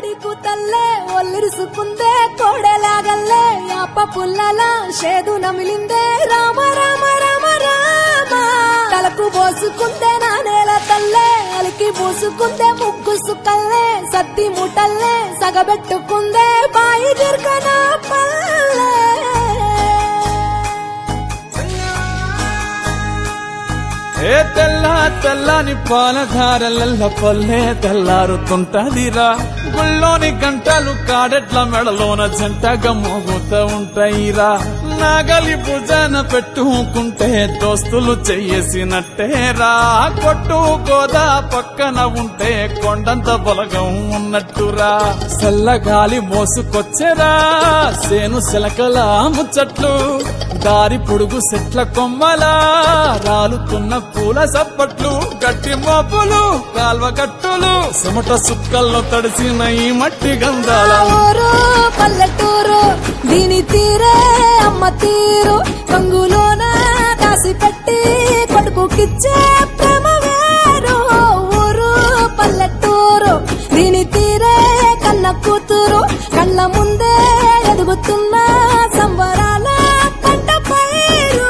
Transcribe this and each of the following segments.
కోడి కూతల్లే ఒల్లిరుసుకుందే కోడెలాగల్లే యాప పుల్లల షేదు నమిలిందే రామ రామ రామ రామ తలకు పోసుకుందే నా నేల తల్లే అలికి పూసుకుందే ముగ్గు సుక్కల్లే సత్తి ముటల్లే సగబెట్టుకుందే బాయి దిర్కనా పల్లె ఏ తెల్ల తెల్లని పాలధారలల్ల పల్లె తెల్లారుతుంటదిరా గుళ్ళోని గంటలు కాడెట్ల మెడలోన జంటగా మోగుతూ ఉంటాయిరా నాగలి భుజాన పెట్టుకుంటే దోస్తులు చెయ్యేసినట్టేరా కొట్టు గోదా పక్కన ఉంటే కొండంత బలగం ఉన్నట్టురా చల్లగాలి మోసుకొచ్చెరా సేను శిలకల ముచ్చట్లు దారి పొడుగు చెట్ల కొమ్మలా రాలుతున్న పూల సప్పట్లు గట్టి మోపులు కాల్వ గట్టులు చెమట సుక్కల్లో తడిసిన ఈ మట్టి గంధాల ఊరు పల్లెటూరు దీని తీరే అమ్మ తీరు కంగులోన కాసి పెట్టి కొడుకుకిచ్చే ప్రేమ వేరు ఊరు పల్లెటూరు దీని తీరే కన్న కూతురు కళ్ళ ముందే ఎదుగుతున్న సంబరాల పంట పైరు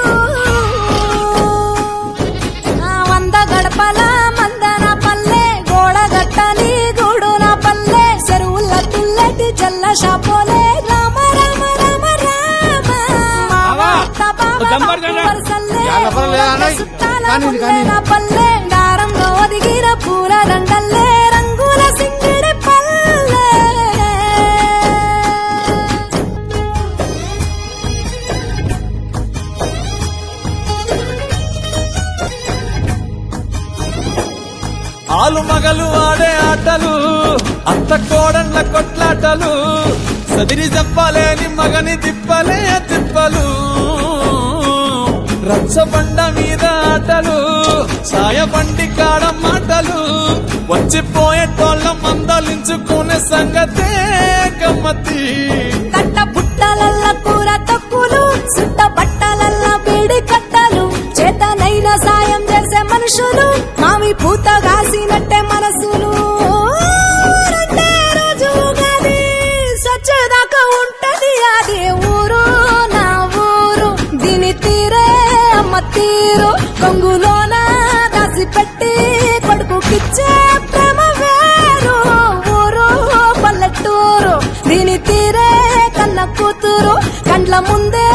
వంద గడపల మందన పల్లె గోడ గట్టని గూడు నా పల్లె చెరువుల తుల్లటి జల్ల షాపోలే రామ రామ రామ రామ నా పల్లె దారంలో ఒదిగిన పూల దండల్లే రంగుల సింగిడి పల్లె ఆలు మగలు ఆడే ఆటలు అత్త కోడళ్ళ కొట్లాటలు సదిరి చెప్పలేని మగని తిప్పలే తిప్పలు రచ్చబండ మీద ఆటలు సాయబండి కాడ మాటలు వచ్చిపోయేటోళ్ళ మందలించుకునే సంగతే గమ్మతి తట్ట పుట్టలల్ల కూర తక్కులు సుట్ట బట్టలల్ల బీడి కట్టలు చేతనైన సాయం చేసే మనుషులు మావి పూత కాసినట్టే మనసులు రెండే రోజు గది సచ్చేదాకా ఉంటది అది ఊరు నా ఊరు దీని తీరే అమ్మ తీరు కొంగులోన దాసి పెట్టి కొడుకుకిచ్చే ప్రేమ వేరు ఊరు పల్లెటూరు దీని తీరే కన్న కూతురు కండ్ల ముందే